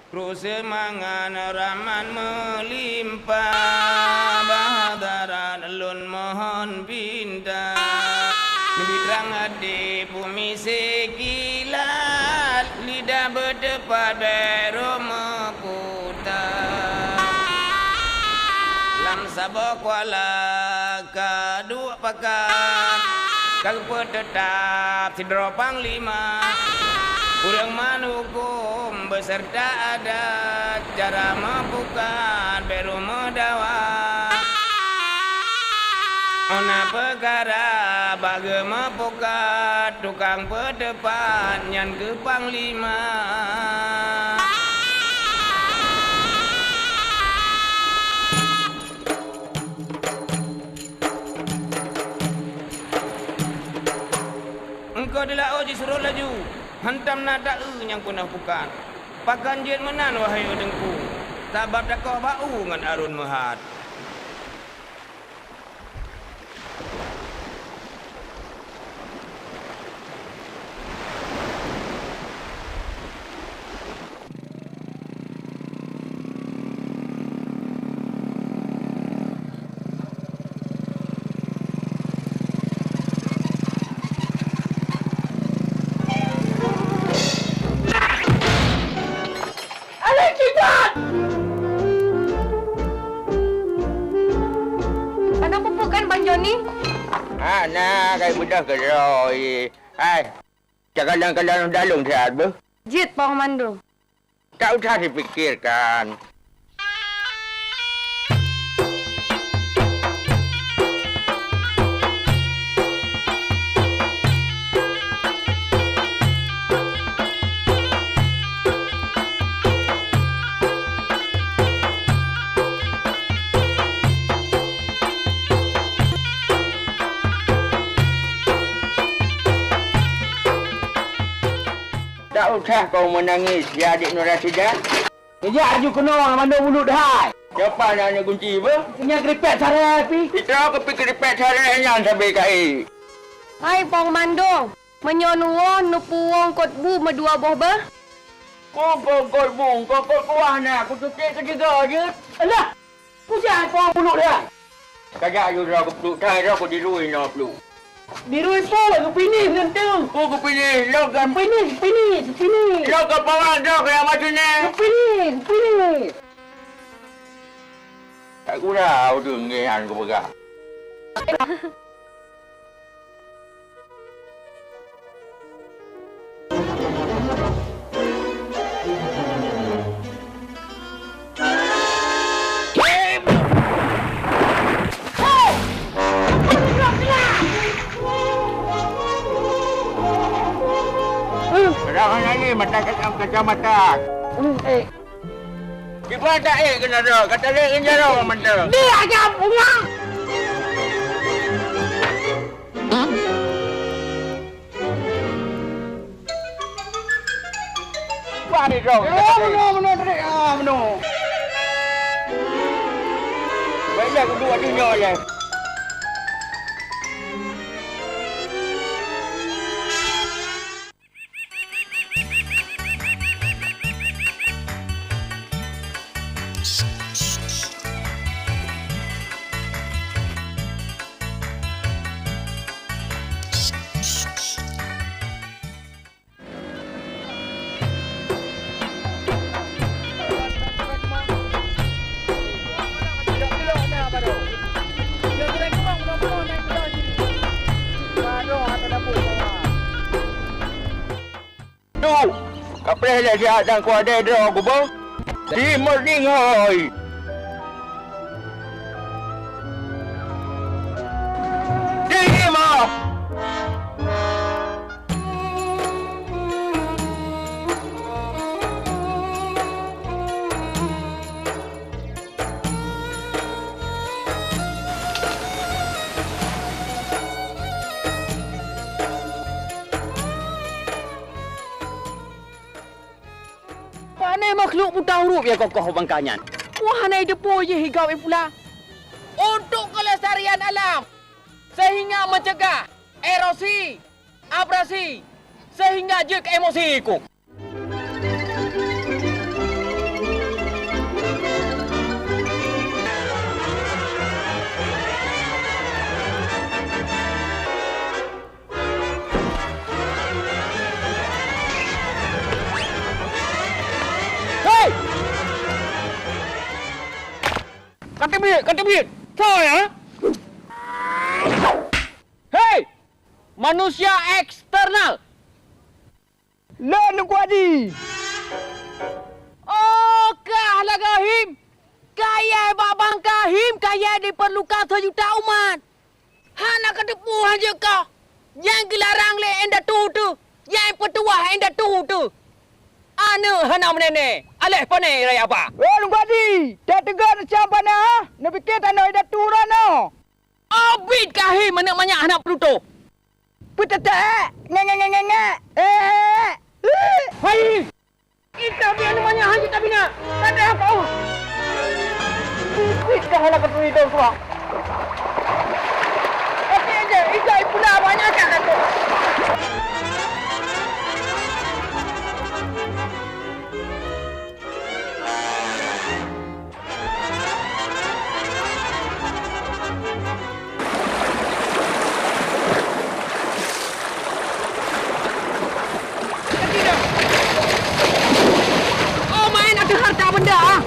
Kru semangan rahman melimpah, bahadaran lun mohon pindah. Nabi terang di bumi sekilat, lidah berdepat beru mekutan. Lam sabak wala kaduk pakat, kagak tetap sidro panglima. Kurang manukum beserta adat, cara membuka beru medawa. Ona perkara baga membuka, tukang berdepan nyan ke panglima. Engkau adalah oji suruh laju, hantam nada yang punah bukan. Pakan jet menan wahai odengku, tabab dakoh bau ngan arun mehat. Nah, kayak mudah keroi. Hai, cakalang-kalang dalung sihat, Bu? Jit, Pak Komando. Tak usah dipikirkan. Tak usah kau menangis, ya adik Nur Rashidah. Kejap je kena mana mulut dah. Siapa nak kunci, Bu? Punya keripet sara api. Kita kepi keripet sare yang sampai kai. Hai, Pak Komando. Menyonuo nupuong kotbu medua boh bah. Kau bung, kau kuah nak. Aku tutik ketiga je. Alah, pusat kau mulut dah. Kajak you dah kepeluk, tak dah aku dirui nak peluk. Dirui po, aku pinis tentu. Aku pilih, logan. Pinis. Logan pawang dah kaya macam ni. Pinis. Aku dah dengian aku pegang. Kadang-kadang ni mata kacamata. Kita tak kena dah. Kata dia kena dah mata. Dia aja punya. Pari dah. Benar. Baiklah aku buat dunia je. Tu, kapal dah siap dan kau ada draw aku bang. Timur dingoi. Timur. Mana makhluk putang huruf ya kokoh bangkanyan. Wah, naik depo je higau pula. Untuk kelestarian alam sehingga mencegah erosi, abrasi sehingga jek emosi ku. kata berit. Tahu ya? Hei! Manusia eksternal. Lalu kuadi. Oh, kahlah Kahim. Kaya babang Kahim, kaya diperlukan sejuta umat. Hana kedepu aja kau. Yang gelarang le enda tu. Yang petuah enda tu. Ane hana menene. Aleh pane raya apa? Lalu kuadi. Dah tegar siapa na? Nak fikir tak nak ada turun no. Abid Kahim mana banyak anak Pluto. Putat. Nge. Hai. Kita biar ni banyak hanya tak bina. Tak ada apa. Kuit dah lah kat itu semua. Okey aja. Ikai pula banyak kan aku. Oh main ada harta benda ah.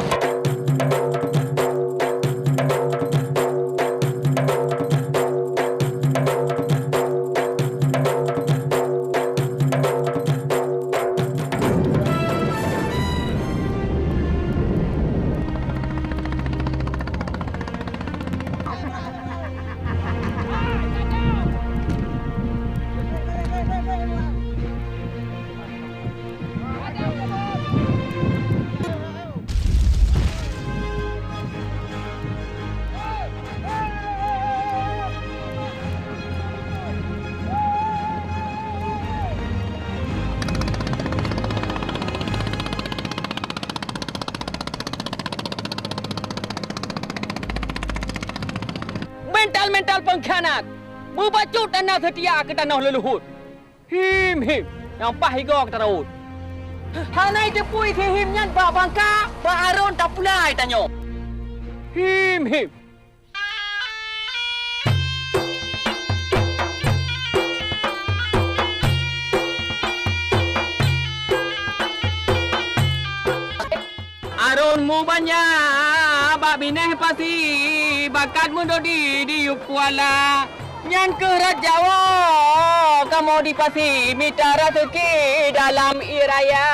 Mental pengkhianat. Berbacut tanah setia ke tanah leluhur. Him. Yang pahigo ke tanah. Hanai depui ke himnya ba bangka, ba aron tak pulai tanyo. Him. Aronmu banyak, bak bineh pasti bakatmu dodi di Kuala. Nyan ke Rajawa, kamu di pasti mita rezeki dalam iraya.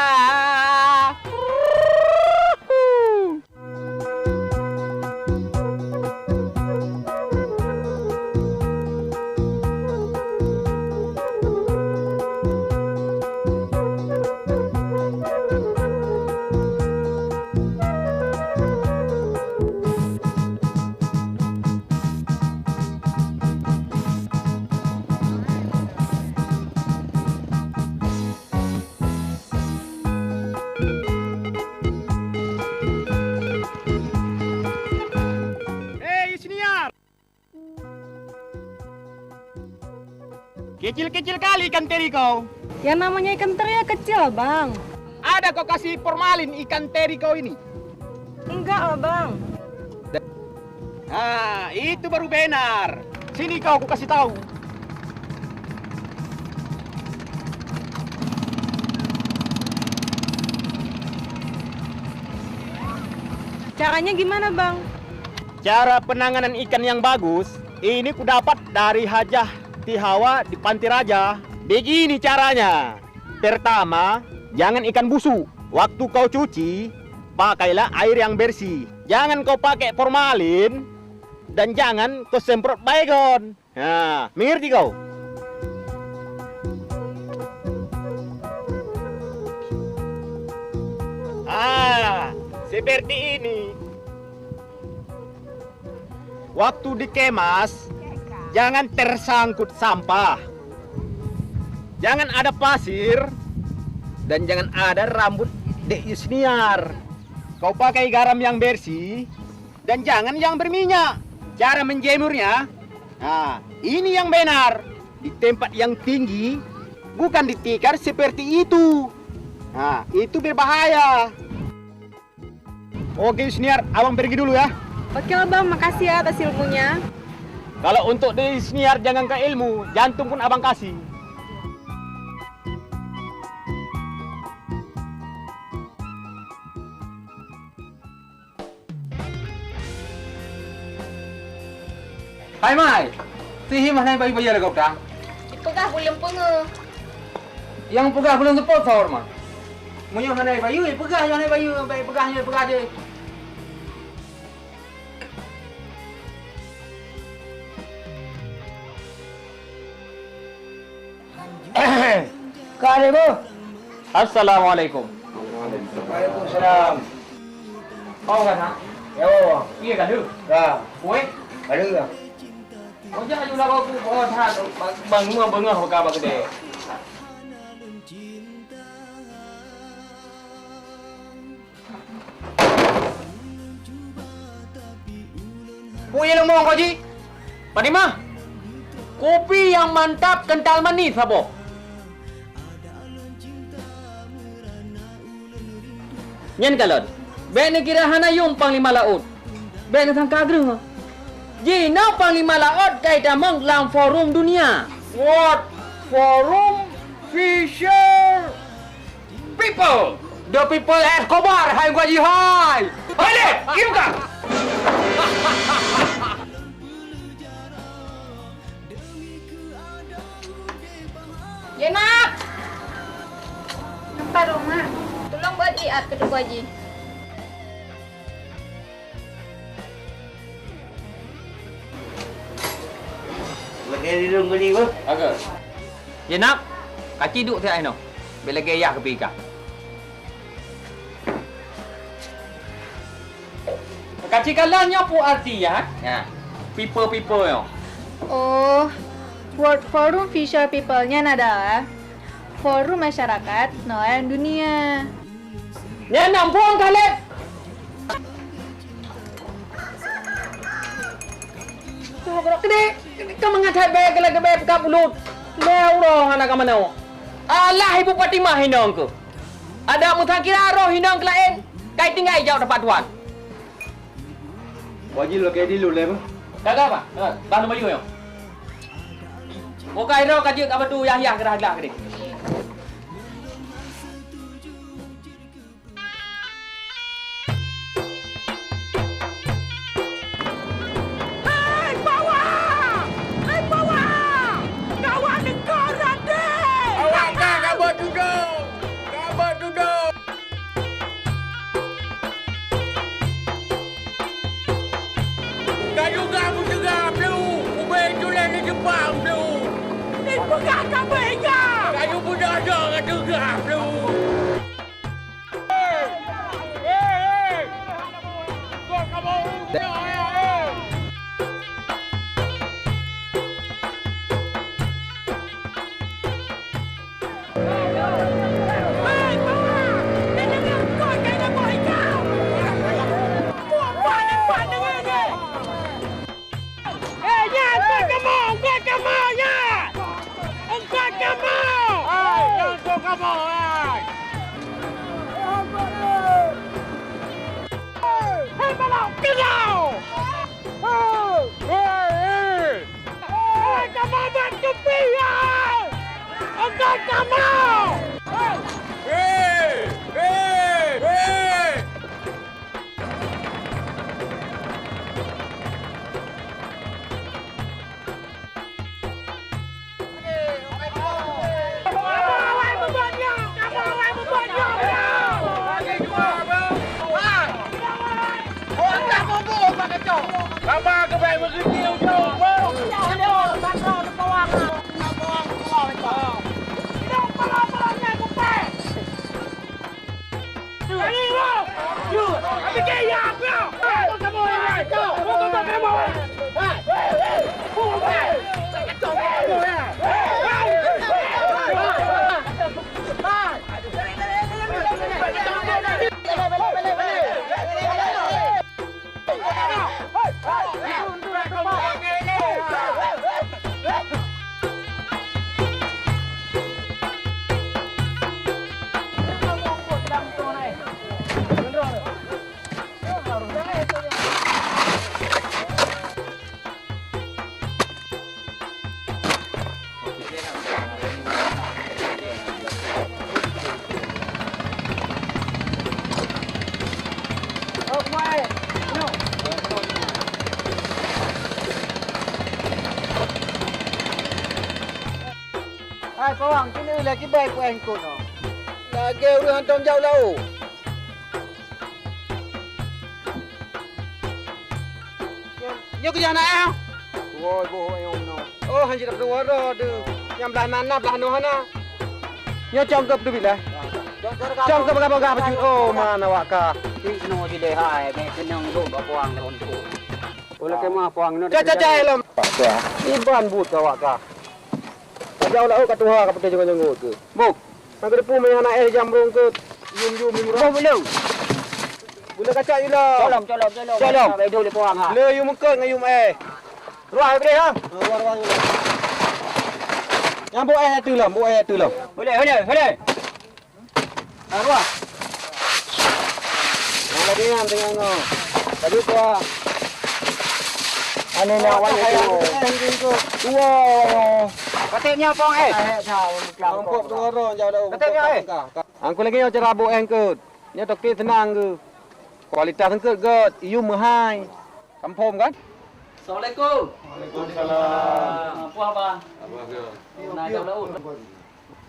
Kecil-kecil kali ikan teri kau. Yang namanya ikan teri kecil, Bang. Ada kau kasih formalin ikan teri kau ini? Enggak, Bang. Ah, itu baru benar. Sini kau, aku kasih tahu. Caranya gimana, Bang? Cara penanganan ikan yang bagus, ini ku dapat dari Hajah Tihawa di Panti Raja. Begini caranya. Pertama, jangan ikan busuk. Waktu kau cuci, pakailah air yang bersih. Jangan kau pakai formalin dan jangan kau semprot baygon. Nah, mengerti kau? Seperti ini. Waktu dikemas, jangan tersangkut sampah. Jangan ada pasir dan jangan ada rambut Dek Yusniar. Kau pakai garam yang bersih dan jangan yang berminyak. Cara menjemurnya, nah, ini yang benar. Di tempat yang tinggi, bukan di tikar seperti itu. Nah, itu berbahaya. Oke Yusniar, abang pergi dulu ya. Oke, Bang. Makasih ya atas ilmunya. Kalau untuk di Yusniar jangan ke ilmu, jantung pun abang kasih. Hai mai. Sihim hanai bayi-bayi ada kau dah. Pegah belum penga. Yang pegah belum terpotong mah. Munyo hanai bayi, pegah yang hanai bayi, bayi pegah je. Kare bu. Assalamualaikum. Waalaikumsalam. Kau kan ha? Yo. Iya kan tu? Dah. Kue? Ada ke? Kau jangan juga kau that bengah buka apa gede. Punya lemong kau ji. Padima. Kopi yang mantap kental manis sabo. Nyen kalon. Be ni kira hana yung panglima laut. Be ni thang kagreng. Ji na panglima laut kai damang lam forum dunia. What? Forum Fisher People. The people Escobar hai gua ji hai. Balik, kiu ka. Jenab! Nampak rumah. Tolong buat iat ke Tok Haji. Lagi di rumah ni bu. Agak. Jenab, kaki duk tiap no. Bila gaya ke pika. Kaki kalanya pu arti ya. Ya. People yo. Oh, Forum Fisher People-nya adalah forum masyarakat nelayan dunia. Ya nampung kalian. Kede, kamu ngatai baik lagi baik kap ulut. Leu roh anak kamu nau. Allah ibu Fatimah hinong ke. Ada mutang kira roh hinong kelain. Kai tinggal jauh dapat tuan. Wajib lo kayak di lu leh bu. Kagak apa? Bantu maju yo. Okai roh kaji apa tu Yahya gerah gelak kede. korang kena lagi baik buat engkau no. Lagi udah hantam jauh laut. Nhớ cái nhà này không? Rồi bộ ông nó. Ô hành chị đập đồ rồi được. Nhằm lại mà nạp lại nó hả? Nhớ trong cặp được bị này. Trong cặp gặp gặp chứ. Ô mà nó cả. Ti no di dehai me kenang do ba puang le onku. Ola ke ma puang no. Cai lom. Ini ban but kau ka. Jauh laut kat tuha kat jangan jangut ke. Bok. Nak depu main anak air jamrung ke. Yum murah belum. Guna kaca je lah. Colom. Bai do le puang ha. Le yum mengkut dengan yum air. Ruah boleh ha? Ruah. Yang buat air tu lah, Boleh. Ruah. Yang lagi yang tengah ngau. Tadi kuah. Ane nak awak tu. Tua. Katanya puang Angkut turun jauh dah. Katanya Angkut lagi yang cara buat angkut. Ni toki tenang ke. Kualitas angkut god. Iu mahai. Kampung kan? Assalamualaikum. Waalaikumsalam. Apa abang? Nak jauh laut.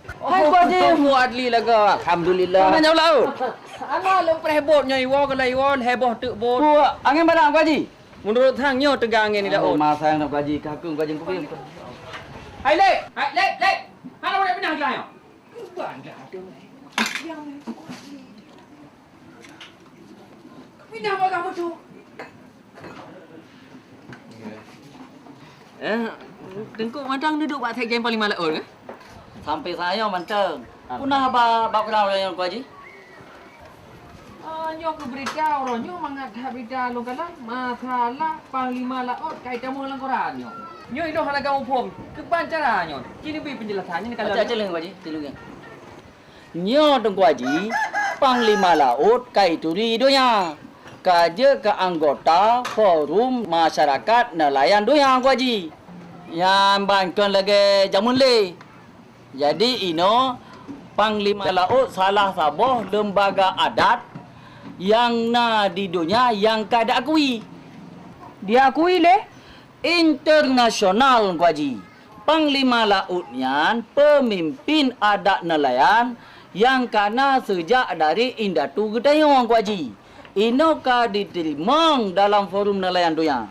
Hai kau je buat li laga. Alhamdulillah. Nak jauh laut. Ana lempres bot nyai wa ke lai wa heboh tek bot. Tu angin barang kau ji. Menurut hangnya tegang ni laut. Masa yang nak gaji kakung gaji kau pilih. Hai lek. Hana boleh pindah ke lain. Pindah apa kamu tu? Tengkuk madang duduk buat tek game paling malak ke? Sampai saya manteng. Punah ba kau yang kau ji. Nyo ke berita orang nyo mangat berita lo kala masalah panglima laut kaitan dengan Quran nyo. Nyo itu hana kamu pom. Keban caranya. Kini beri penjelasannya kalau. Aja leng kau ji, tilung. Nyo dong kau ji. Panglima laut kaituri donya. Kerja ke anggota forum masyarakat nelayan doyan kau ji. Yang bangkan lagi jamun le. Jadi ino Panglima Laut salah satu lembaga adat yang di dunia yang kada akui. Diakui le? Internasional kau ji. Panglima Lautnya pemimpin adat nelayan yang kana sejak dari Indatu Gedayong kau ji. Ino ka diterima dalam forum nelayan doyan.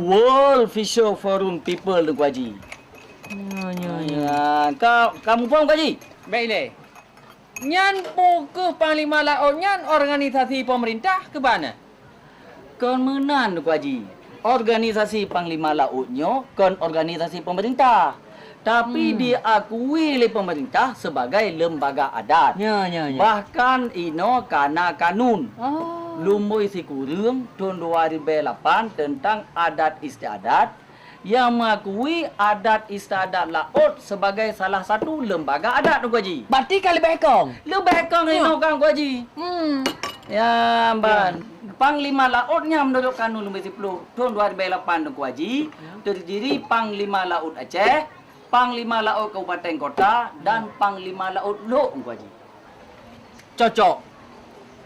World Fisher Forum People kau ji. Ya, kamu faham kau ji? Baik le. Nyan ke Panglima Laut nyan organisasi pemerintah ke mana? Kemenan kau ji. Organisasi Panglima Lautnya kan organisasi pemerintah. Tapi diakui oleh pemerintah sebagai lembaga adat. Ya. Bahkan ino kana kanun. Lumui Sikurung tahun 2008 tentang adat istiadat yang mengakui adat istiadat laut sebagai salah satu lembaga adat tu Haji. Berarti kali bekong. Lebih kang ino kang Haji. Ya, ban. Panglima Lautnya menurut kanun Lumui 10 tahun 2008 tu Haji terdiri Panglima Laut Aceh, Panglima Laut Kabupaten Kota dan Panglima Laut Lok Haji.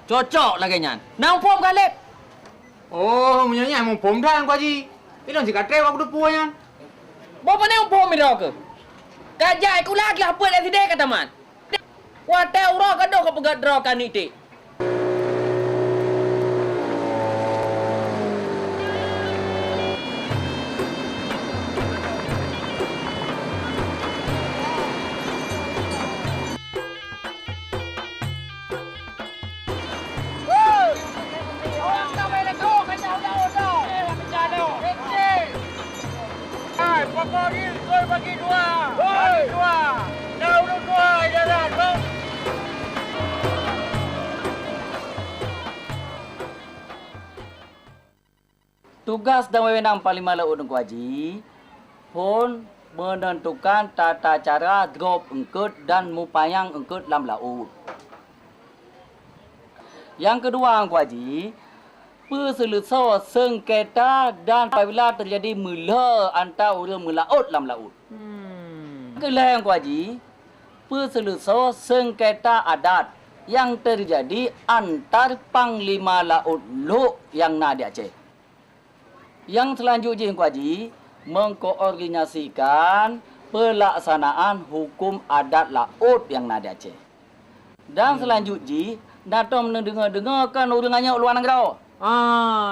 Cocok lagi nyan. Nang pom kali. Oh, menyanyi mau pom dah kau ji. Ini orang cakap trek aku depu yan. Bapa ni pom mi ke? Kajai ku lagi apa dah sidai kata man. Wa te ura ka do ka pegat dro kan iti. Tugas dan wewenang Panglima Laut Tengku Haji pun menentukan tata cara drop engkut dan mupayang engkut dalam laut. Yang kedua Tengku Haji, perselesaian sengketa dan apabila terjadi mula antara orang melaut dalam laut. Kelih Tengku Haji, perselesaian sengketa adat yang terjadi antar Panglima Laut Lok yang di Aceh. Yang selanjutnya Tengku Haji mengkoordinasikan pelaksanaan hukum adat laut yang ada Aceh. Dan selanjutnya, Dato' mendengar-dengarkan urusannya luar negara.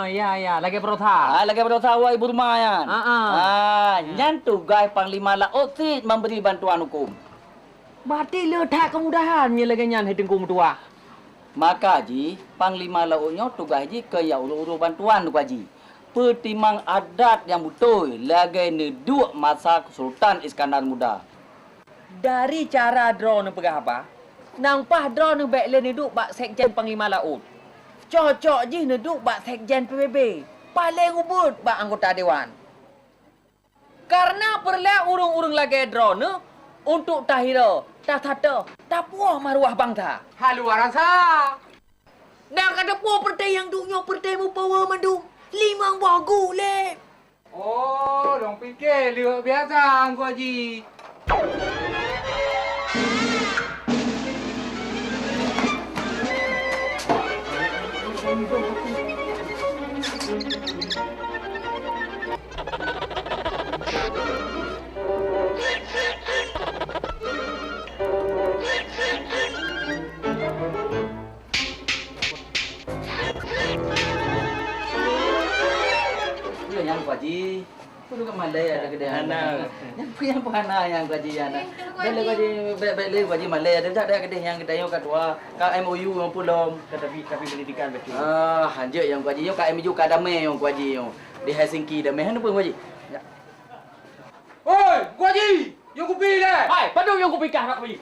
Ya, lagi perotha. Lagi berdosa awak ibu rumah kan. Yang tugas Panglima Laut si memberi bantuan hukum. Berarti letak kemudahannya lagi nyan hidung tua. Maka Haji, Panglima Lautnya tugas Haji ke ya ulu bantuan tu Haji. Pertimang adat yang betul lagi neduk masa Sultan Iskandar Muda. Dari cara drone pegah apa? Nampak drone baik le neduk bak sekjen Panglima Laut. Cocok je neduk bak sekjen PBB. Paling ubud bak anggota dewan. Karena perlu urung-urung lagi drone untuk tahira, tata, tapuah maruah bangsa. Haluaran sa. Dah kata puah pertai yang dunia pertai mu bawa mandung. Limang bagu le. Oh, dong fikir lihat biasa Angku Haji. Yang Haji, perlu ke Malay ada kedai Hana. Yang Hana yang Haji Hana. Bela Haji, bela Haji Malay ada tak ada kedai yang kedai kat dua. Kat MOU yang pulom. Tapi pendidikan betul. Hanja yang Haji yang kat MOU kat damai yang Haji yang di Helsinki damai Hana pun Haji. Oi, Angku Haji, yang ku pilih le. Hai, padu yang ku pikah nak pergi.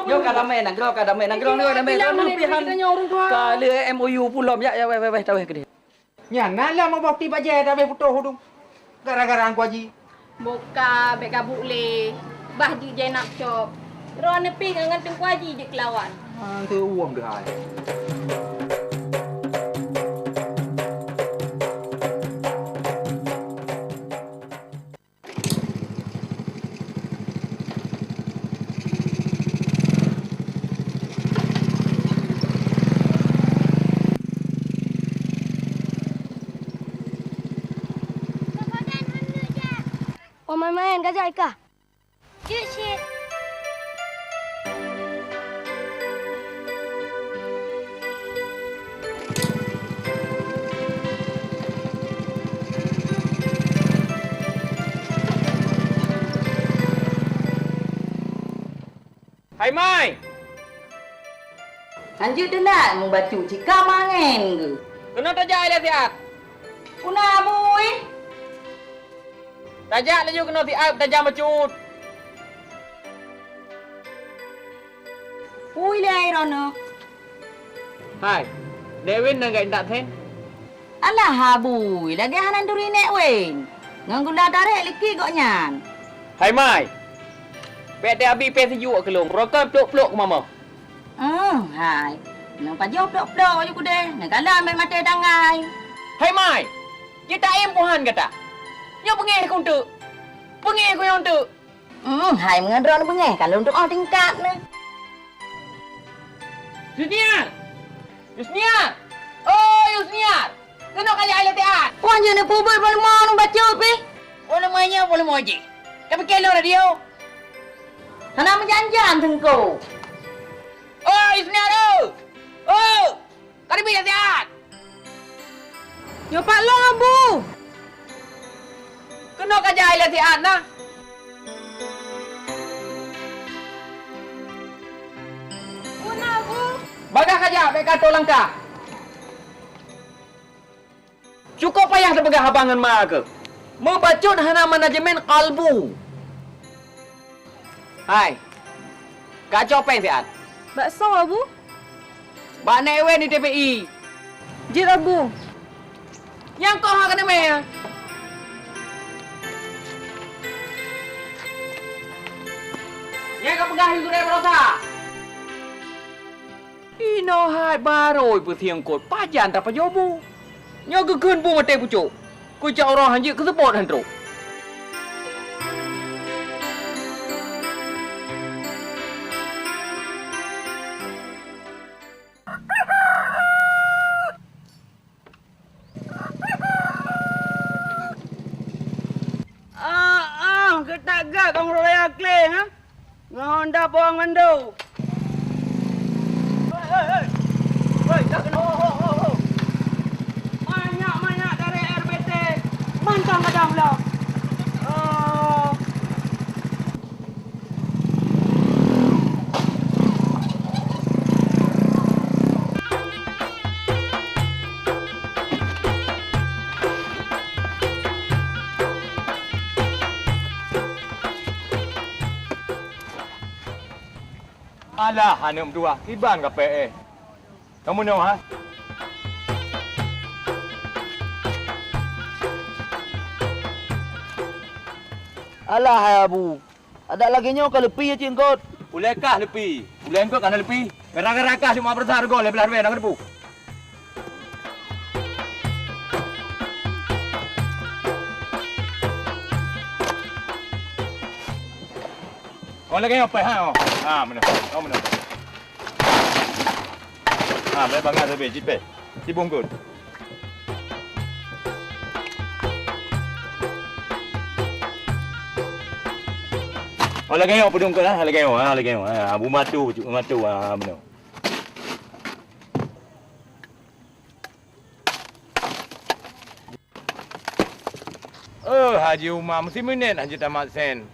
Yo kadamai nang gro kadamai nang pihan kali MOU pulom ya tahu ke dia. Nyana lah mau bakti baje dah be putuh hudung. Gara-gara Angku Haji. Boka bek kabuk le. Bah di je nak cop. Ro nepi ngan Tengku Haji je kelawan. Tu uang dah. Main-main gajah Ika. Cik Syed. Hai Mai. Anjuk tu nak membaca jika mangen ke? Kena tajak dia siat. Kuna boy. Tajak laju kena siat tajak macut. Pui le rono. Hai. Dewin nang gak indak ten. Alah habui lagi hanan duri nek wen. Ngang gula tarik liki kok nyan. Hai Mai. Bek dia habis pe sejuk ke long. Rokam pluk-pluk ke mama. Hai. Nang pajo plok-plok je ku deh. Nang kala ambil mata tangai. Hai Mai. Kita impuhan kata. Nyo pengeh ku untuk. Pengeh ku yang untuk. Hai mengadron bengeh kalau untuk orang tingkat ni. Yusniar. Yusniar. Oh, Yusniar. Kena kaya alat teat. Puan je ni pubul boleh mau baca pi. Boleh mainnya boleh mau je. Tapi kelo radio. Kana menjanjam tengku. Oh, Yusniar. Oh. Kari bila teat. Yo Pak Long Abu. Kena kaya alat teat nah. Kuna Abu. Bagah kaja bek kato langkah. Cukup payah sebegah habangan ma ke. Membacut hana manajemen kalbu. Hai. Kacau peng siat. Bakso Abu. Bak newe di TPI. Jit Abu. Yang kau ha kena meh. Yang kau pegah hidup dia berosa. Ino hai baroi pu thiang kot pajan ta pajobu. Nyo ke kun bu mate pucuk. Ku cak orang hanji ke support handro. ketak gak kamu raya kleng ha. Ngahonda bawang mandu. Hei, dah kena. Banyak dari RBT. Mantang kadang lah. Alah, anak berdua. Iban ke PE? Kamu nak ha? Alah hai abu. Ada lagi nyo ke lepi ya cingkot. Bolehkah lepi? Boleh engkau kan lepi? Gerang-gerangkah cuma berharga lebelah duit nak debu. Orang lagi apa ha? Mana? Mana? Boleh bangat lebih jipe. Cibungkut. Orang lagi apa dong kan? Lagi apa? Abu matu, mana? Haji Umar mesti minit Haji Tamat Sen.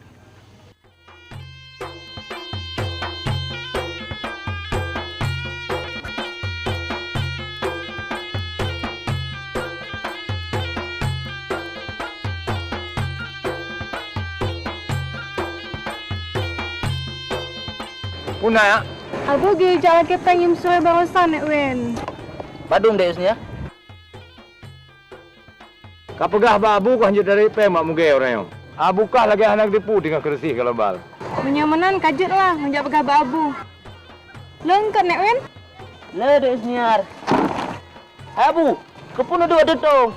Punai. Aku pergi jalan ke Pengim Sore barusan nak wen. Badung deh usnya. Kapegah babu kau hanjut dari pemak muge orang yang. Bukah lagi anak dipu dengan kersi kalau bal. Menyamanan kajet lah menjak pegah babu. Lengket nak wen? Le deh usnya. Abu, kepun ada tong.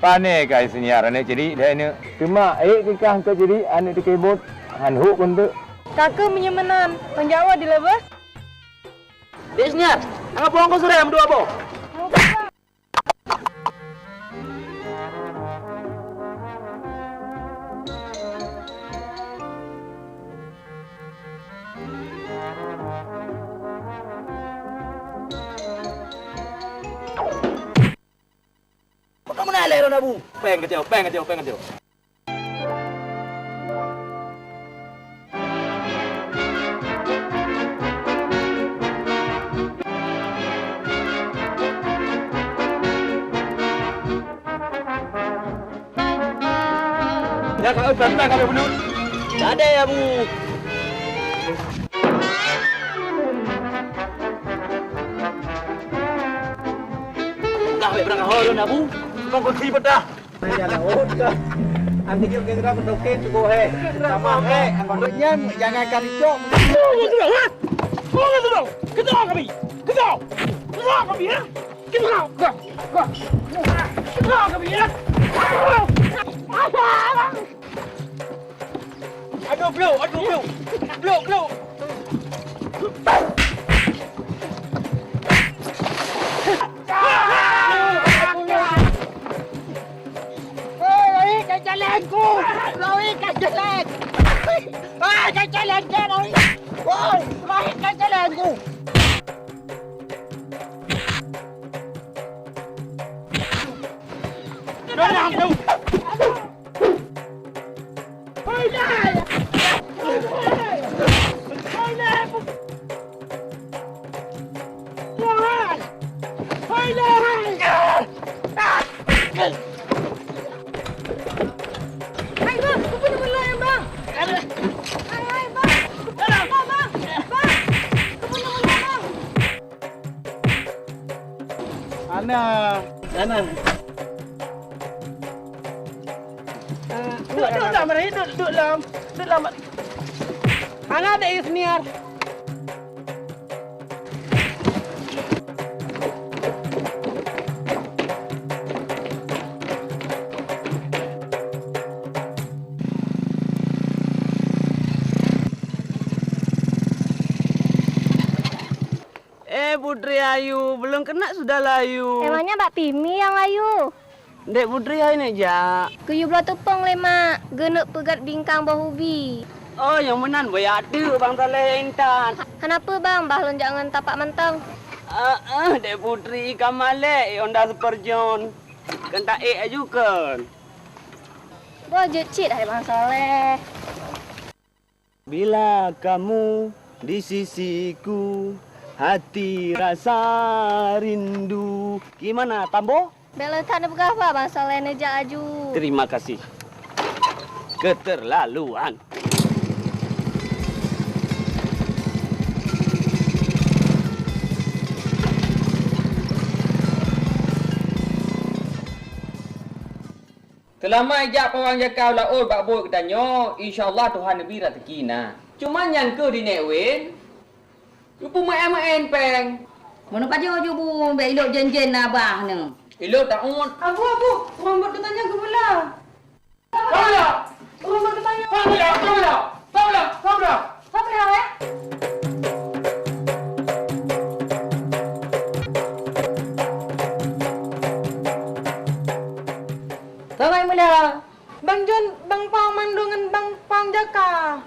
Panik kai senyar anak jadi dah ini. Cuma kekah kau jadi anak di kebot hanhuk untuk. Kakak menyamanan penjawab di lepas. Desnya, angkat pulang kau sore yang berdua apa? Kau mana leh Ron Abu? Peng kecil. Ya kalau tentang kami benar. Tak ada ya Bu. Dah berangkat horun Abu. Kau kursi bedah. Ya lah, dah. Anti kita kira berdokin cukup he. Sama he. Angkotnya jangan kali cok. Ketua kami ya. Ketua kami ya. Aduh, blue. Cái jalan ku. Loi cái jalan. Cái jalan ke loi. Oi, loi cái jalan ku. Dorang tu. Hei dah. Sana. Duduk dalam ni, duduk dalam. Ana ada isniar. Putri Ayu, belum kena sudah layu. Emangnya Mbak Pimi yang layu? Dek Putri hai nak jak. Kuyu belah tepung le mak. Genek pegat bingkang bahubi. Oh, yang menan banyak ada bang Saleh intan. Kenapa bang? Bahlon jangan tapak mentang. Dek Putri kamale onda seperjon. Kan tak juga. Budget cik dah bang Saleh. Bila kamu di sisiku, hati rasa rindu. Gimana, Tambo? Bela tak ada berapa bang Saleh nejak aju. Terima kasih. Keterlaluan. Selama ijak pawang jakau laut bak boy katanya, insya-Allah Tuhan Nabi rezeki nah. Cuman yang ke di Newen, lupa main-main peng. Mana kaja je bu, be elok jen-jen abah ni. Elok tak on. Abu, orang buat bertanya ke pula. Taulah. Orang buat bertanya. Taulah. Apa dah eh? Sampai mula. Bang John, Bang Pang Mandungan, Bang Pang Jaka.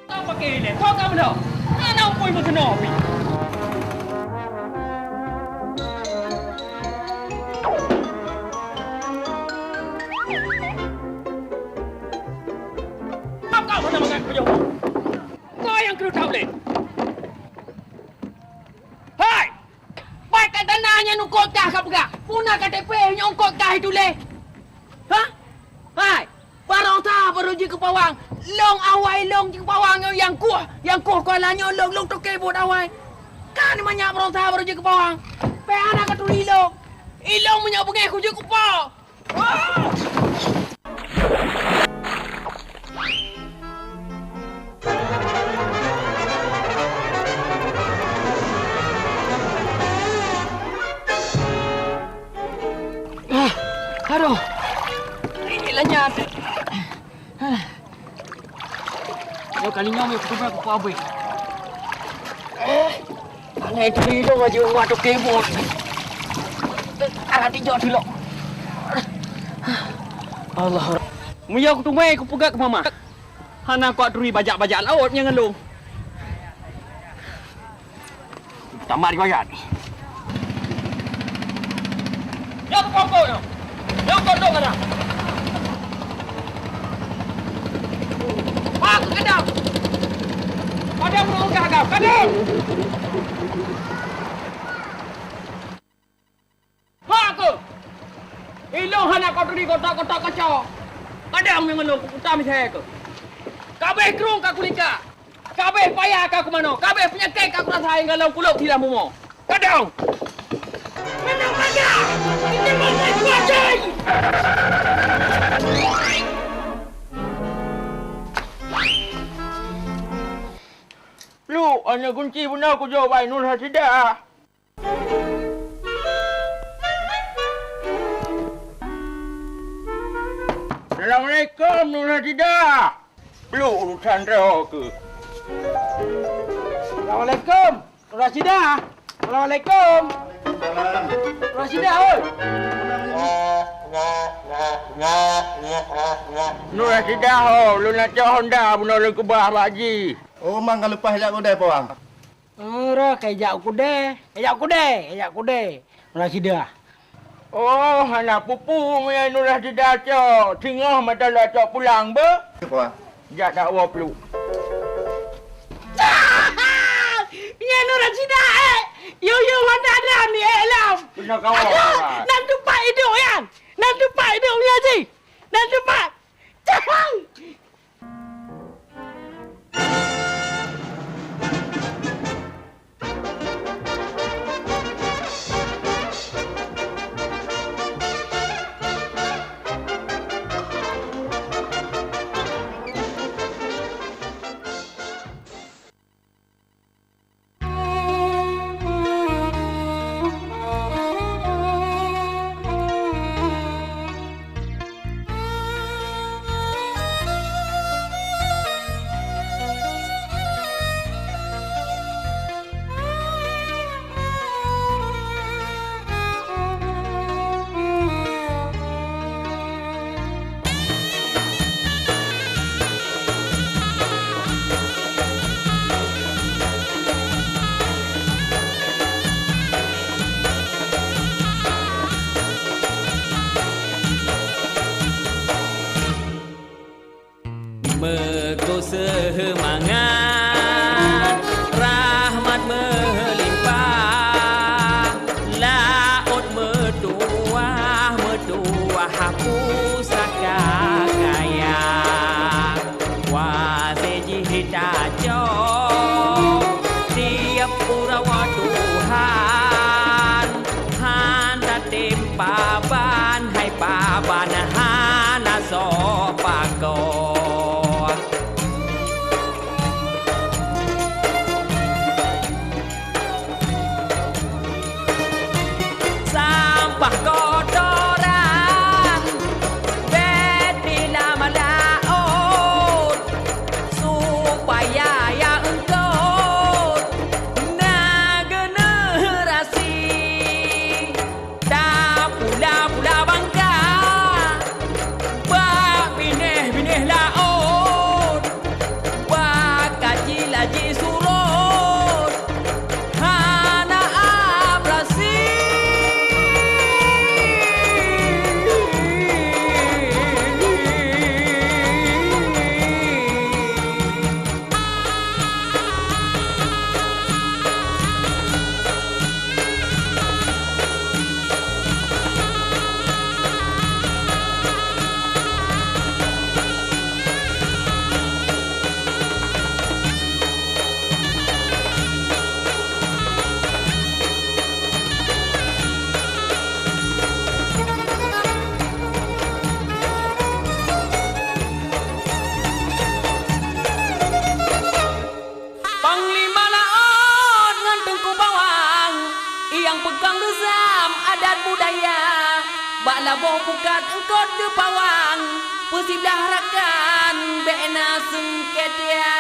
Kau pakai ni. Kau kamu dah. Anak pun berkena api. Apa kau nak makan penyok? Kau yang kena tahu le. Hai! Baik kat tanahnya nu kota kau pegak. Punah KTP yang kota itu le. Hah? Hai! Barang tak baru je ke pawang. Long awai long je ke pawang yang kuah kualanya long toke buat awai. Kan banyak barang tak baru je ke pawang. Pe anak katu ilong. Ilong punya pengai ku je ke pa. Aduh. Ini lenyap. Yo kalinya mau ketemu aku apa? Aneh itu hidup aja waktu kebot. Anak tinjau dulu. Allah. Maya aku tumai aku pegat ke mama. Hana kau turi bajak-bajak laut yang ngelung. Tamat riwayat. Ya kau yo. Yo kau dong mana? Aku kedap. Kadang menunggah kau. Kadang. Aku. Ilong hana kau turi kotak-kotak kacau. Kadang mengelung utama saya ke. Kabeh kerung kau kulika. Kabeh payah kau ke mana? Kabeh penyakit kau rasain kalau kuluk tidak mumo. Kadang. Menang mana? Ini masa kuasai. Lu, hanya kunci benar aku jawab Nur Hasidah. Assalamualaikum Nur Hasidah. Lu urusan reo ke? Assalamualaikum Nur Hasidah. Assalamualaikum. Nur Hasidah oi. Nur Hasidah ho, lu nak cak Honda benar lu ke bah baji. Oh, mang kalau lepas ajak kudai pawang. Ora kejak kude. Nur Hasidah. Oh, anak pupu punya Nur Hasidah cak. Tengah mata lah cak pulang be. Pawang. Jak tak awak perlu. Ya Nur Hasidah Yo mana ada ni lam. Benar kawan. Nak tupak hidup yang. Nak tupak hidup ni Haji. Nak tupak. Jangan. yang pegang resam adat budaya. Bak labuh pukat engkau de pawang, persiblah rakan bekna sengketia.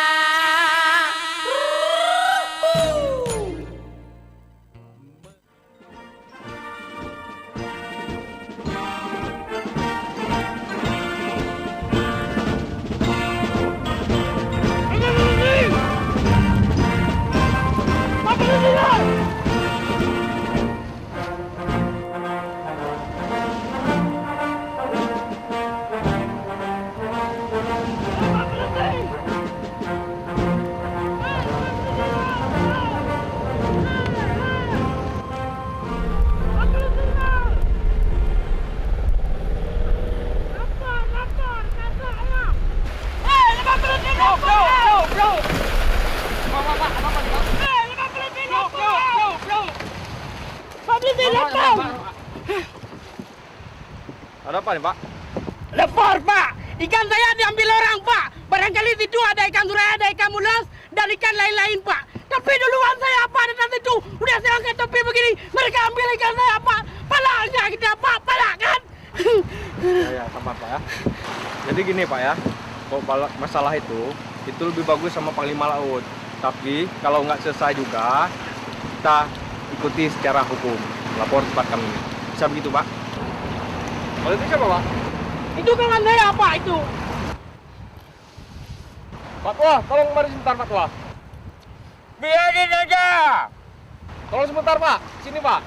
Ada apa nih, Pak? Lepor, Pak. Ikan saya diambil orang, Pak. Barangkali itu ada ikan surai, ada ikan mulas, dan ikan lain-lain, Pak. Tapi duluan saya, Pak, dan itu udah saya angkat topi begini. Mereka ambil ikan saya, Pak. Palaknya kita, Pak. Palak, kan? Ya, sabar, Pak ya. Jadi gini, Pak ya. Kalau masalah itu lebih bagus sama Panglima Laut. Tapi kalau nggak selesai juga, kita ikuti secara hukum. Lapor tempat kami. Bisa begitu, Pak? Kalau itu siapa, Pak? Itu kawan saya, Pak, itu. Pak Tua, tolong kemari sebentar, Pak Tua. Biarin aja. Tolong sebentar, Pak. Sini, Pak.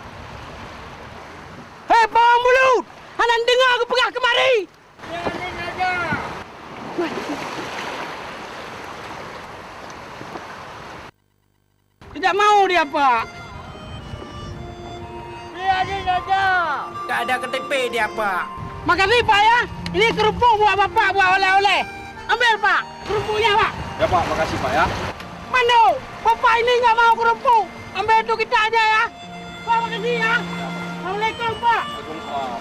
Hei, pawang mulut. Hanan dengar aku pegah kemari. Biarin aja. Tidak mau dia, Pak. Biarin aja. Tak ada KTP dia, Pak. Makasih, Pak ya. Ini kerupuk buat Bapak buat oleh-oleh. Ambil, Pak. Kerupuknya, Pak. Ya, Pak. Makasih, Pak ya. Mano, Bapak ini nggak mau kerupuk. Ambil itu kita aja ya. Pak, makasih ya. Assalamualaikum, Pak. Waalaikumsalam.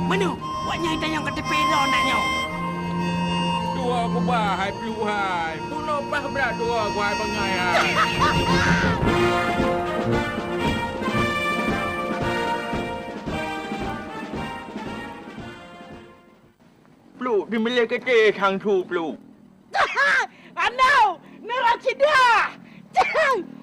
Mano, buatnya kita yang KTP dah naknya. Dua aku bahai peluhai. Pulau pas berat dua aku hai bangai hai. Peluk, dimilih kete kang tu peluk. Anau, Neracida. Jangan.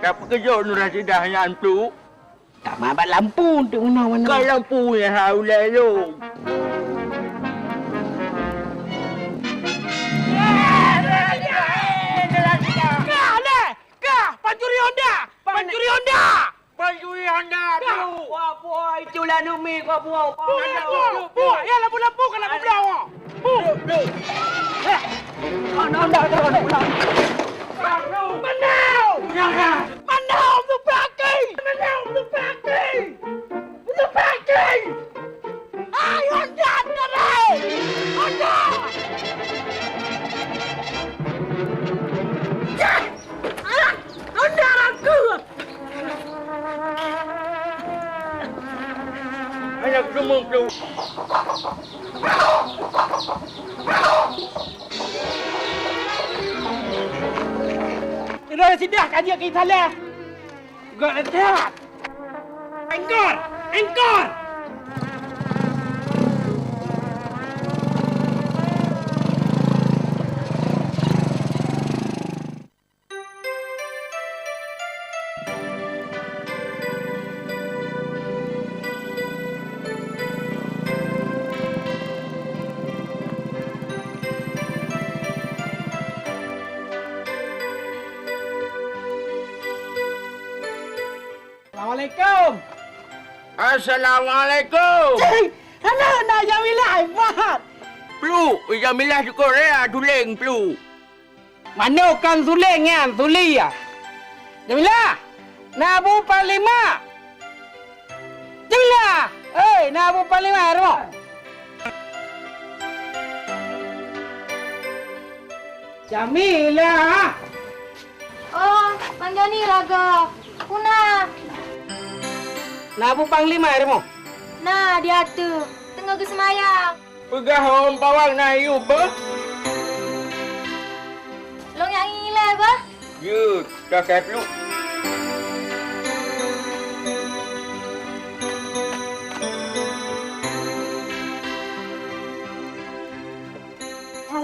Apa kerja Nurasidah hanya antu? Tak mabat lampu untuk mana-mana. Kau lampu yang haulai lu. Pancuri Honda! Pancuri Honda! Pancuri Honda tu. Wah, buah itulah Numi kau buah. Buah, ya lampu-lampu kan lampu belau. Buah. Honda terus. Manau! Manau tu pakai. Manau tu pakai. Tu pakai. Ay, Honda terus. Honda. Honda aku. Anak semua peluk. Dah sidah kaji ke Italia. Gak letak. Engkor. Assalamualaikum. Anak Jamilah hebat. Peluk, Jamilah di Korea tuling peluk. Mana kan tuling kan? Tuli ya. Jamilah. Nabu Panglima. Jamilah. Nabu Panglima Hermo. Jamilah. Oh, Panggil ni laga. Kuna. Nah, Abu Panglima mo. Nah, dia tu. Tengah ke semayang. Pegah orang pawang na you ba? Long yang ngilai apa? You, dah kat lu.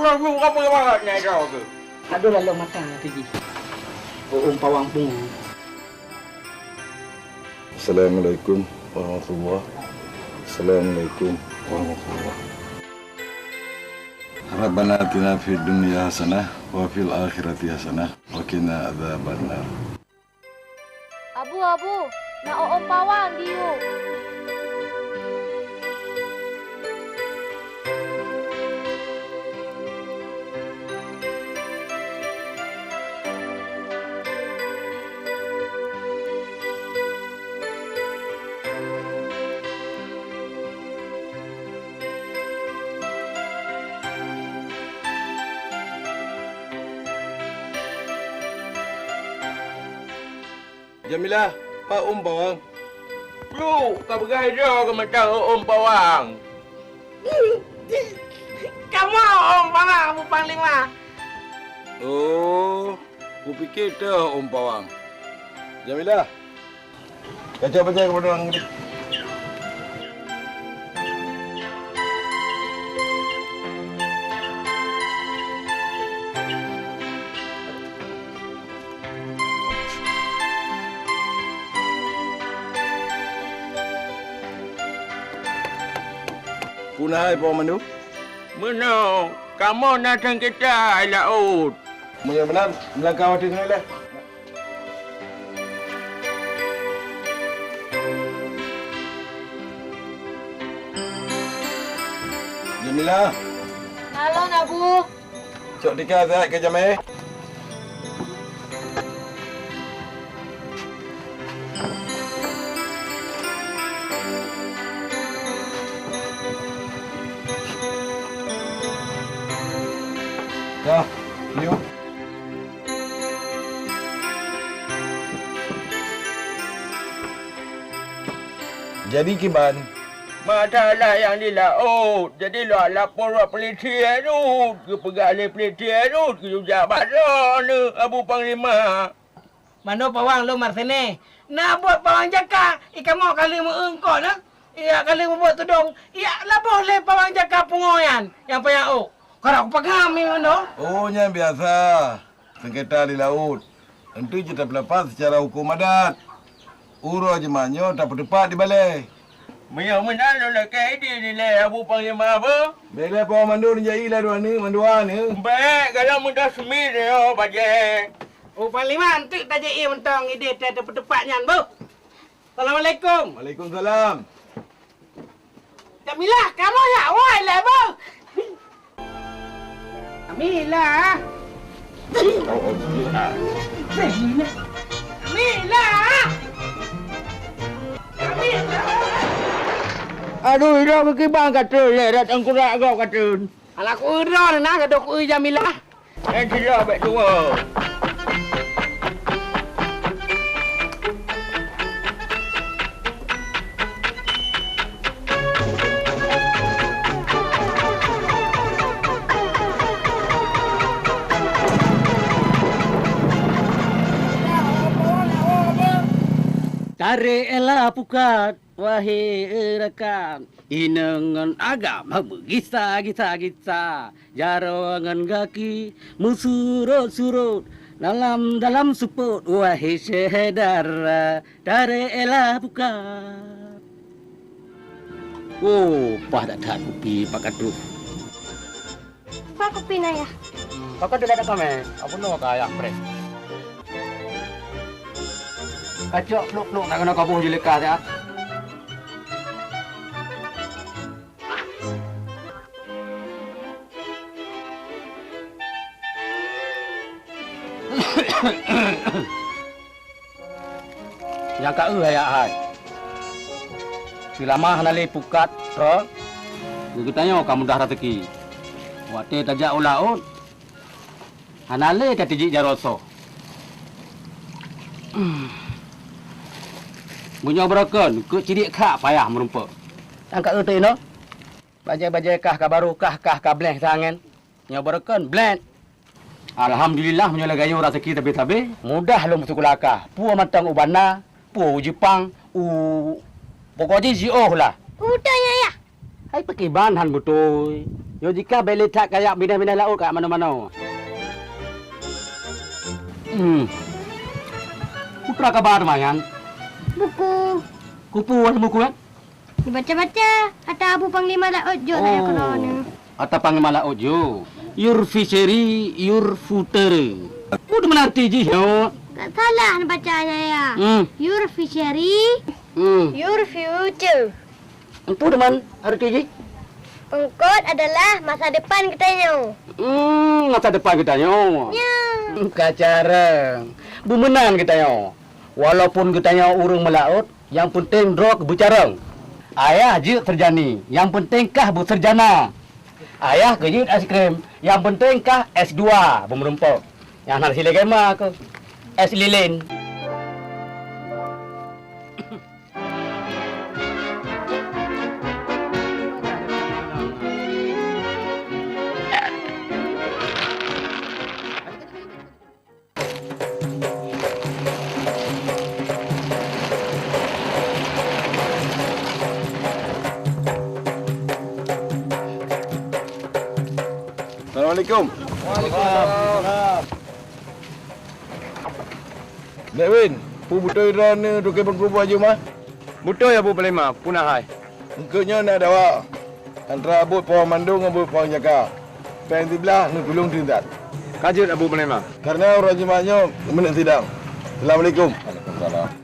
Lu apa yang banget ni kau ke? Aduh lalu makan pergi. Pawang pun. Assalamualaikum warahmatullahi. Assalamualaikum warahmatullahi. Rabbana atina fid dunya hasanah wa fil akhirati hasanah wa qina adzabannar. Abu, nak om pawang dia. Jamilah, Pak Bawang. Lu, kau pergi dah ke macam Om Pawang. Kamu Om Pawang, Abu Panglima. Oh, ku fikir tu Om Pawang. Jamilah, kacau baca kepada orang ni. Punahai Pak Mandu. Mana? Kamu datang kita laut. Mungkin benar, melangkah waktu sana lah. Jamilah. Halo, Abu. Cok dikah saya ke Jamai. Dah, yuk. Jadi Kiban, Masalah yang di laut. Jadi lu lapor pelitian tu. Ke pegawai pelitian tu. Ke juga mana ni Abu Panglima. Mana pawang lu mar sini? Nak buat pawang jaka. Ikan mau kali mu engkau nak. Ia kali mu buat tudung. Ia lah boleh pawang jaka pungoyan. Yang payah Kalau aku pegang mana? Oh, yang biasa. Sengketa di laut. Tentu kita berlepas secara hukum adat. Urus jemanyo tak berdepat di balai. Yang mana nak kaidi ni lah Abu Panglima apa? Bila Pak Mandu ni jai lah manduan ni. Baik, kalau mudah semir ni oh pajak. Oh, Panglima nanti tak jai mentang ide tak berdepat-depatnya, Bu. Assalamualaikum. Waalaikumsalam. Jamilah, kamu ya awal lah, Bu. Mila. Mila. Aduh, dah pergi bang kata le, datang kurak kau kata. Alah aku ira nak gaduh ku Jamilah. Tidak baik tua. Tarik elah pukat, wahai rekan. Inengan agama bergisa-gisa-gisa. Jarangan kaki, musurut-surut. Dalam suput, wahai syedara. Tarik elah pukat. Oh, pah tak tahan kopi pakat tu. Pak kopi na ya. Pakat tu dah kami. Apa nak kaya pres? Kacau peluk-peluk nak kena kabung jeleka ya. Yang kau ya hai. Silama hanale pukat pro. Kita tanya kamu dah rezeki. Wate tajak ulaut. Hanale katiji jaroso. Bunyo berokan, ke cidik kak payah merumpa. Angkat erti no. Bajai-bajai kah baru kah bleng sangan. Nyo berokan bleng. Alhamdulillah menyola gayo rasa kita tabe. Mudah lo mutu kulaka. Pu matang ubana, pu Jepang, pokoknya zio lah. Utanya ya. Hai pakai bahan betul. Yo jika beli tak kayak bina-bina laut kat mana-mana. Putra kabar mayan. Buku. Kupu ada buku kan? Dibaca-baca. Kata Abu Panglima Laut jo saya kerana. Kata Panglima Laut jo. Your fishery, your footer. Udah menarti je yo. Tak salah bacanya ya. Your fishery, your future. Empu deman arti je. Engkot adalah masa depan katanya. Masa depan katanya. Ya. Kacara. Bumenan katanya. Walaupun katanya urung melaut, yang penting drog bercarang. Ayah je terjani, yang penting kah bersarjana. Ayah kejut aiskrim, yang penting kah S2 bermerumpok. Yang nak sila kema ke S lilin. Assalamualaikum. Waalaikumsalam. Nek Win, pu betul rana tu ke bangku baju mah? Betul ya Bu Panglima, punah hai. Engkaunya nak dawa. Antara abut Pawang Mandung abut Pawang Jaka. Pen di belah nak tolong tindak. Kajut Abu Panglima. Karena orang jemaahnya menang sidang. Assalamualaikum. Waalaikumsalam.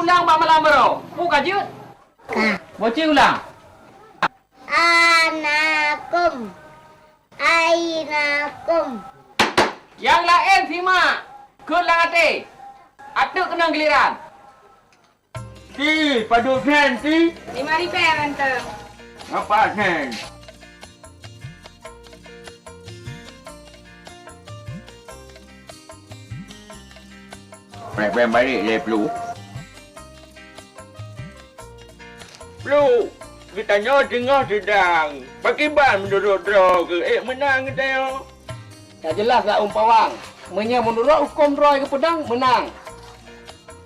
ulang bak malam bro. Buka je. Baca ulang. Anakum. Ainakum. Yang lain simak. Kelang hati. Ada kena giliran. Ti, padu sen ti. 5 ribu Tante. Apa sen? Bem balik le Plu. Plu, kita nyo tengah sedang. Pakai ban menurut draw ke? Menang kita yo. Dah jelas lah Pawang. Menye menurut hukum draw ke pedang, menang.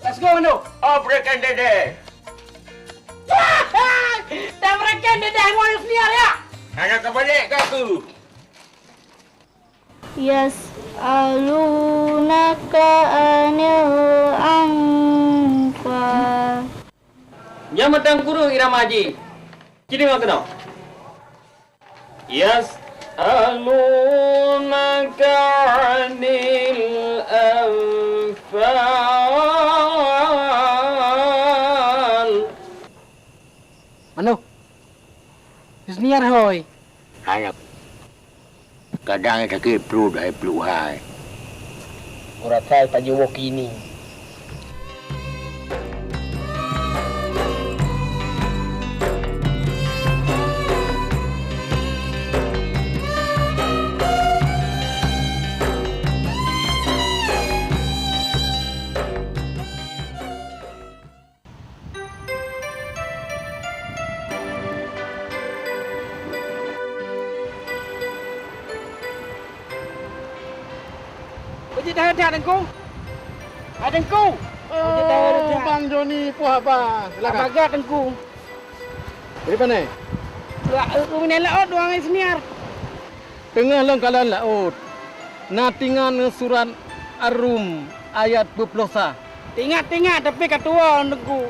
Let's go, Mando. Operkan dede. Dah merekan dedah mau senior ya. Anak kebalik ke aku? Yas'alunaka anil anfal. Yang matang guru irama haji. Kini mau kena. Yas'alunaka anil anfal. Mando. Senior hoy. Anak. Kadang sakit perut ai Plu hai. Urat saya tak jauh kini. Pergi dah adengku. Adengku. Bang Joni puah apa? Silakan. Agak adengku. Dari mana? Rumah laut doang senior. Tengah lengkalan laut. Natingan surat Ar-Rum ayat 20. Tingat tapi ketua adengku.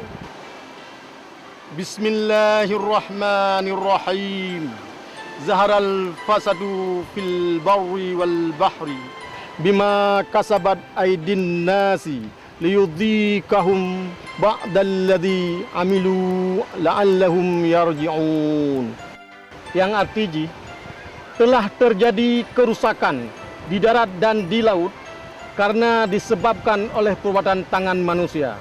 Bismillahirrahmanirrahim. Zaharal fasadu fil barri wal bahri bima kasabat aidin nasi liyudhikahum ba'dalladhi amilu la'allahum yarji'un. Yang artinya telah terjadi kerusakan di darat dan di laut karena disebabkan oleh perbuatan tangan manusia,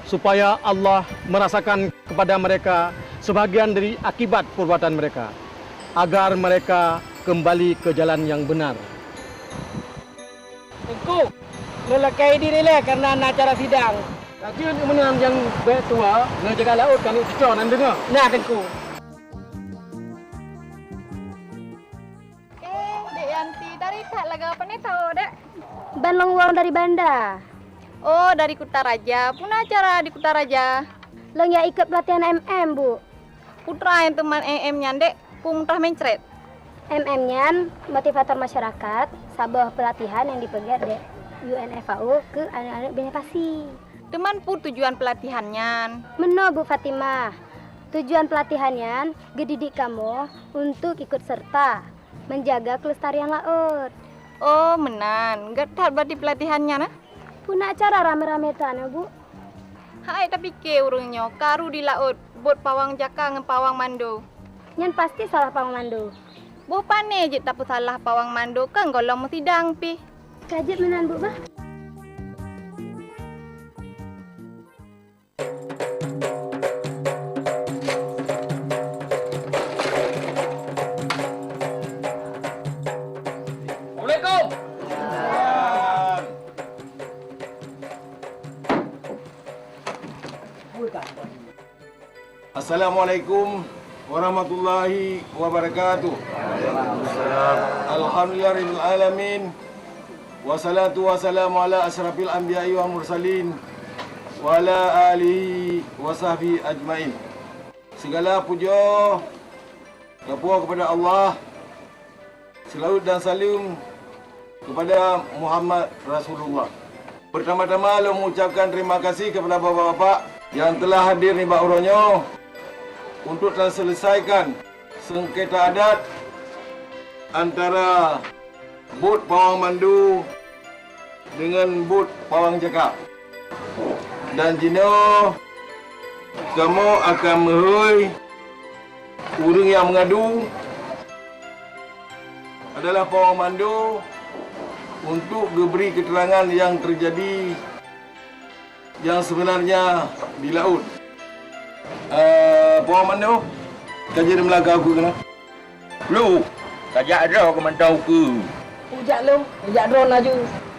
supaya Allah merasakan kepada mereka sebagian dari akibat perbuatan mereka, agar mereka kembali ke jalan yang benar. Engkau lelakai diri lah karena acara sidang. Kajian kemenangan yang baik tua, menjaga laut kan itu cocok dan dengar. Nah, Tengku. Dek Yanti, dari kat laga apa ni tahu, Dek? Balong uang dari Banda. Oh, dari Kutaraja. Puna acara di Kutaraja. Long ya ikut pelatihan MM, Bu. Putra yang teman MM-nya, Dek. Pungtah mencret. MM-nya motivator masyarakat, sebuah pelatihan yang dipegang dari UNFAO ke anak-anak Benepasi. Teman pun tujuan pelatihannya. Meno Bu Fatimah. Tujuan pelatihannya gedidik kamu untuk ikut serta menjaga kelestarian laut. Oh, menan. Getat berarti pelatihannya, nah? Puna acara rame-rame tanah, Bu. Hai, tapi ke urungnya karu di laut, bot pawang jaka ngan pawang mando. Nyan pasti salah pawang mando. Bu pane je tak salah pawang mando kan golong mesti dang pi. Kajet menan Bu bah. Assalamualaikum warahmatullahi wabarakatuh. Alhamdulillahirabbil alamin. Wassalatu wassalamu ala asrafil anbiya'i wal mursalin wa ala alihi wa sahbihi ajmain. Segala puja kepada Allah. Selawat dan salam kepada Muhammad Rasulullah. Pertama-tama saya mengucapkan terima kasih kepada bapak-bapak yang telah hadir di Ba'uronyo untuk selesaikan sengketa adat antara bot pawang mandu dengan bot pawang jaka. dan Jino, kamu akan merui orang yang mengadu adalah pemandu untuk memberi keterangan yang terjadi yang sebenarnya di laut. Pemandu, kajian melangkah aku kena? Lu, kajak ada ke mantau ke? Ujak lu, ujak drone laju.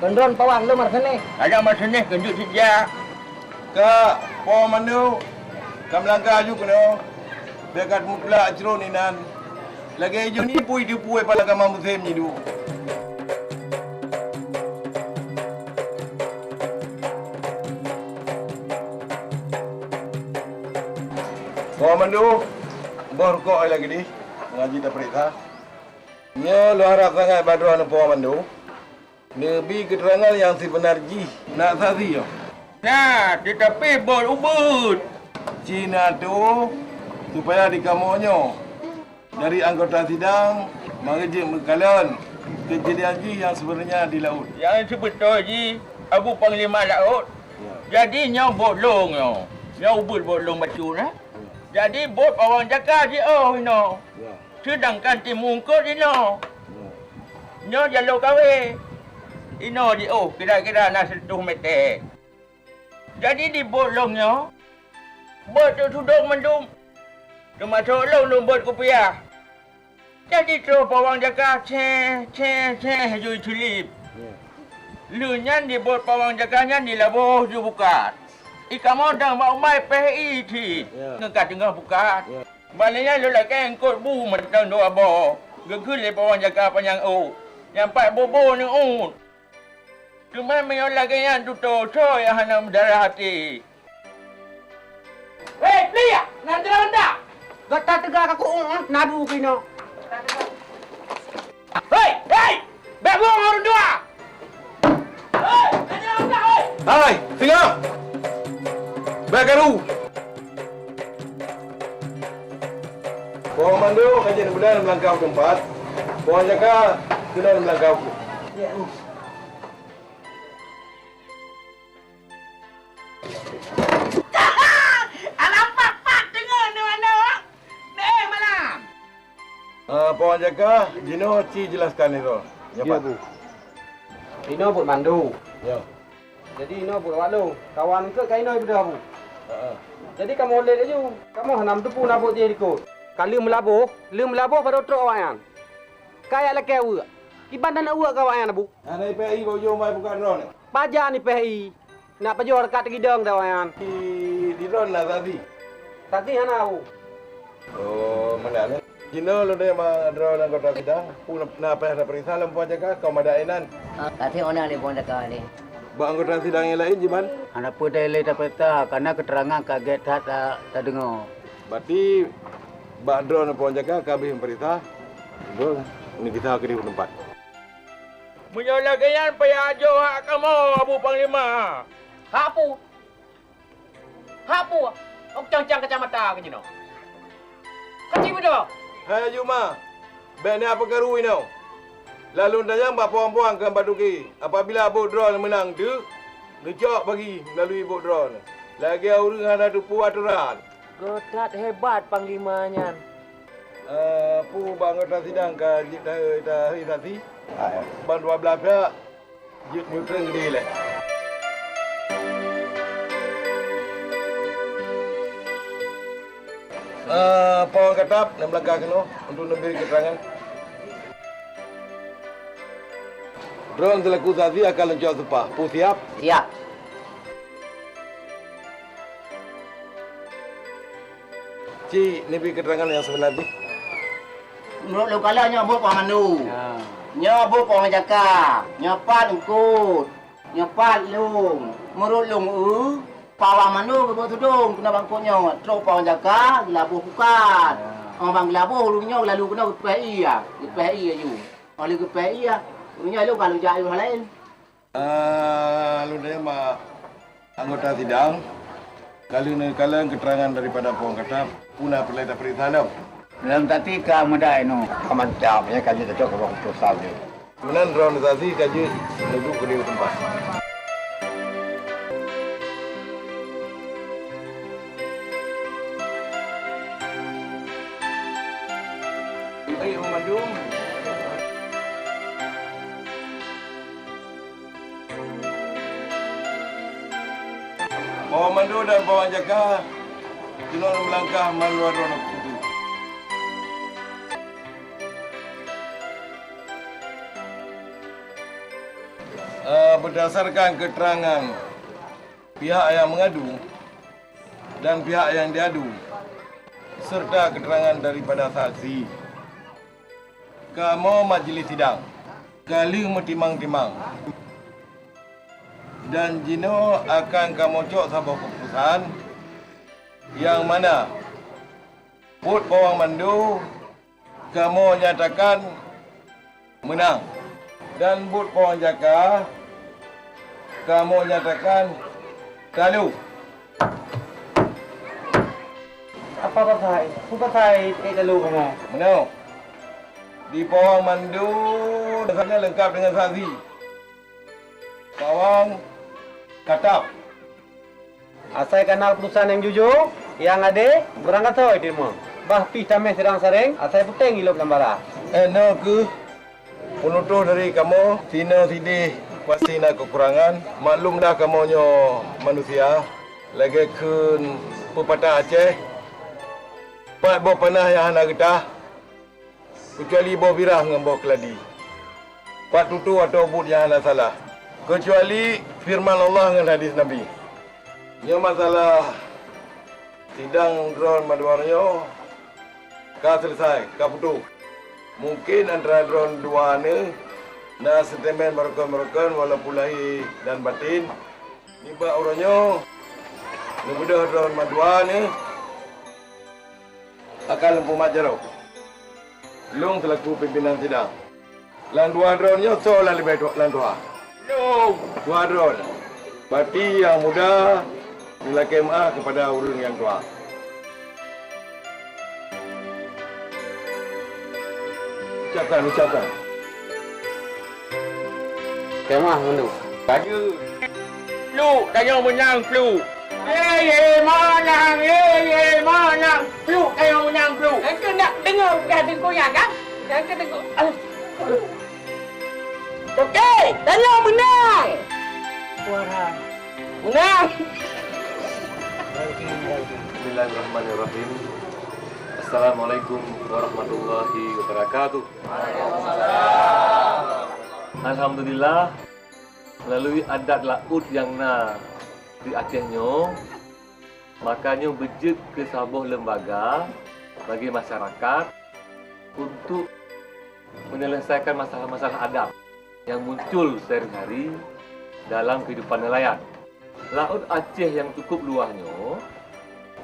Drone pawang lu mar sini. Ada masa ni kejut sejak. Kak, pemandu, kamu melangkah aju kena? Biar kat mukla cerun ni nan. Lagi hijau ni pui pada kamu musim ni dulu. Pemandu, borkok lagi ni. Mengaji tak perintah. Nya lu harap sangat badruan pemandu. Lebih keterangan yang sebenarnya nak saksi yo. Nah, tetapi bol ubud. Cina tu supaya dikamonyo dari anggota sidang mengaji mengkalan kejadian yang sebenarnya di laut. Yang sebetul ji, Abu Panglima Laut. Jadi nya bolong yo. Nya ubud bolong batu nah. Jadi bot orang jaga je ino. Sedangkan timungkut ino. Nya jalur kawe. Ino di kira-kira nak 1 meter. Jadi di bolongnya bot tu tudung mendung. Termasuk long bot kupiah. Jadi tu pawang jaga jui tulip. Lunyan di bot pawang jaganya di labuh ju bukat. Ikan modang mau mai PI ti. Ngekat tengah bukat. Baliknya lu lagi engkot bu mentang do abo. Gegul le pawang jaga panjang Yang pat bobo ni Cuma mayo lagi yang tuto yang hana mendarah hati. Hei, Plia! Nanti anda! Gata tegak aku nadu kino. Hei! Bek buang orang dua! Hei! Nanti anda, hei! Hai, singa! Bagaru! Pemandu kajian benar melangkah tempat. Pohon jaga kena melangkah. Ya, Pohon jaga, Jino jelaskan itu. Ya, Bu. Ino buat mandu. Ya. Jadi Ino buat walu. Kawan ke kau Ino sudah, Bu. Jadi kamu boleh aja. Kamu hanam tu pun abot dia ikut. Kalau melabuh pada truk awayan. Kayak laki awak. Kiban dan awak kawayan, Bu. Ada PI bau jom mai bukan drone. Pajar ni PI. Nak pajar dekat gidang dah awayan. Di drone lah tadi. Tadi hana, Bu. Oh, mana ni? Jino lu dia mah drone anggota sidang. Pun nak apa ada perintah lam pohon jaga kau madainan. Tadi orang ni pun dekat ni. Ba anggota sidang yang lain jiman. Anak pun dah leh peta karena keterangan kaget tak dengar. Berarti ba drone pohon jaga kami perintah. Betul. Ini kita ke di tempat. Menyolah gayan payah ajo hak kamu Abu Panglima. Hapu. Ok cang kacamata ke jino. Kati bedo. Hai Juma. Bek ni apa garu ini? Lalu dayang ba puang-puang ke Baduki. Apabila bot drone menang tu, ngejok bagi melalui bot drone. Lagi orang ada tupu aturan. Godat hebat panglimanya. Pu anggota sidang ke jip dah hari tadi. Ban 12 pihak. Jip neutral gede lah. Pohon katap dan belakang kena untuk memberi keterangan. Drone selaku saksi akan lencur sepah. Pu siap? Siap. Cik, ni beri keterangan yang sebenarnya. Menurut lu kalau nyobot Puan Mandu. Nyobot Puan Jaka. Nyopat Ungkut. Nyopat Lung. Menurut Lung Pawang Mandu berbot tudung kena bangkutnya. Terus Puan Jaka gelabuh bukan. Orang gelabuh lunya lalu kena ke PI ah. Ke PI aja. Oleh ke PI ah. Lunya lu kalau jaya hal lain. Lu dia mah anggota sidang. Kalian keterangan daripada Puan Katap punah perlita perintah dah. Dalam tadi ka medai no. Mantapnya kaji tak cocok orang tosal dia. Kemudian organisasi kaji duduk ke di tempat. Pawang Mandu dan Pawang Jaka kena melangkah melalui drone itu. Berdasarkan keterangan pihak yang mengadu dan pihak yang diadu serta keterangan daripada saksi, kamu majlis sidang kali timang-timang dan Jino akan kamu cok sebuah keputusan yang mana Bot Pawang Mandu kamu nyatakan menang dan Bot Pawang Jaka kamu nyatakan kalah. Apa pasal? Apa pasal kalah kamu? Menang. Di Pawang Mandu dasarnya lengkap dengan saksi. Pawang Katap. Asai kenal putusan yang jujur, yang ada berangkat tahu dia bah pi tameh sedang sareng, asai puteng gilok gambara. No ke penutup dari kamu sina sidih pasti nak kekurangan. Maklum dah kamu nyo manusia lagi ke pepatah Aceh. Pak bo panah yang anak getah kecuali bo birah dengan bo keladi. Pak tutu atau bud yang anak salah. Kecuali firman Allah dengan hadis Nabi. Nyo masalah sidang drone maduarnyo ka selesai, ka putu. Mungkin antara drone dua ni na setemen merokan walaupun lahir dan batin. Ni ba orangnya ngebedah drone madua ni akan lempu majaro. Long selaku pimpinan sidang. Lan dua drone-nya seolah lebih lan dua. Dua drone. Bati yang muda nilai KMA kepada urang yang tua. Ucapkan. KMA Mandu. Baju. Flu, kayo menang flu. Menang. Flu, kayo menang flu. Engkau nak dengar dah goyang kan? Engkau dengar. Okey, Daniel menang. Menang. Bismillahirrahmanirrahim. Assalamualaikum warahmatullahi wabarakatuh. Alhamdulillah, melalui adat laut yang di Acehnya, makanya berjek ke sebuah lembaga bagi masyarakat untuk menyelesaikan masalah-masalah adat yang muncul sehari-hari dalam kehidupan nelayan. Laut Aceh yang cukup luasnya,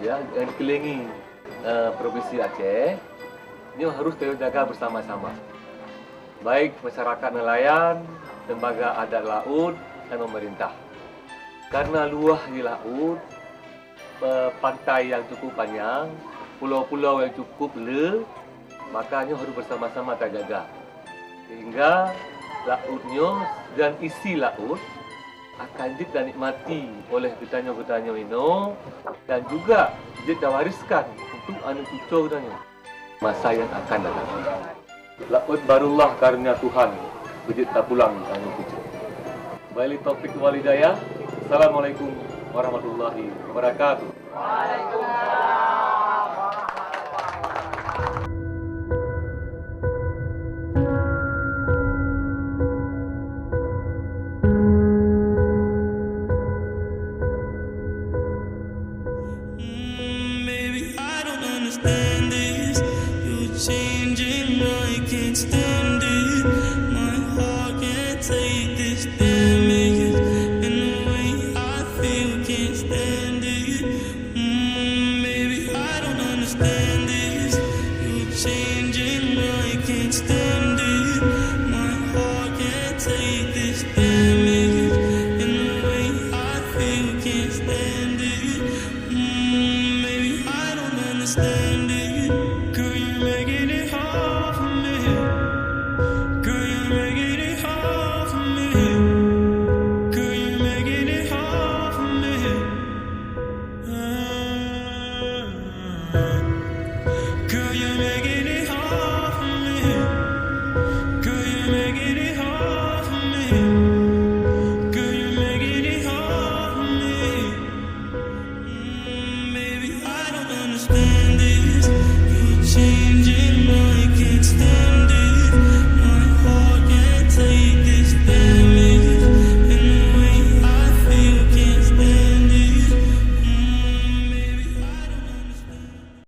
ya, yang dikelilingi Provinsi Aceh, ini harus kita jaga bersama-sama. Baik masyarakat nelayan, lembaga adat laut dan pemerintah. Karena luas di laut, pantai yang cukup panjang, pulau-pulau yang cukup le, makanya harus bersama-sama kita jaga. Sehingga lautnya dan isi laut akan dinikmati oleh petani-petani ini dan juga diwariskan untuk anak cucu petani masa yang akan datang. Laut barulah karunia Tuhan, bejit tak pulang anak cucu. Baik topik walidayah. Assalamualaikum warahmatullahi wabarakatuh. Waalaikumsalam.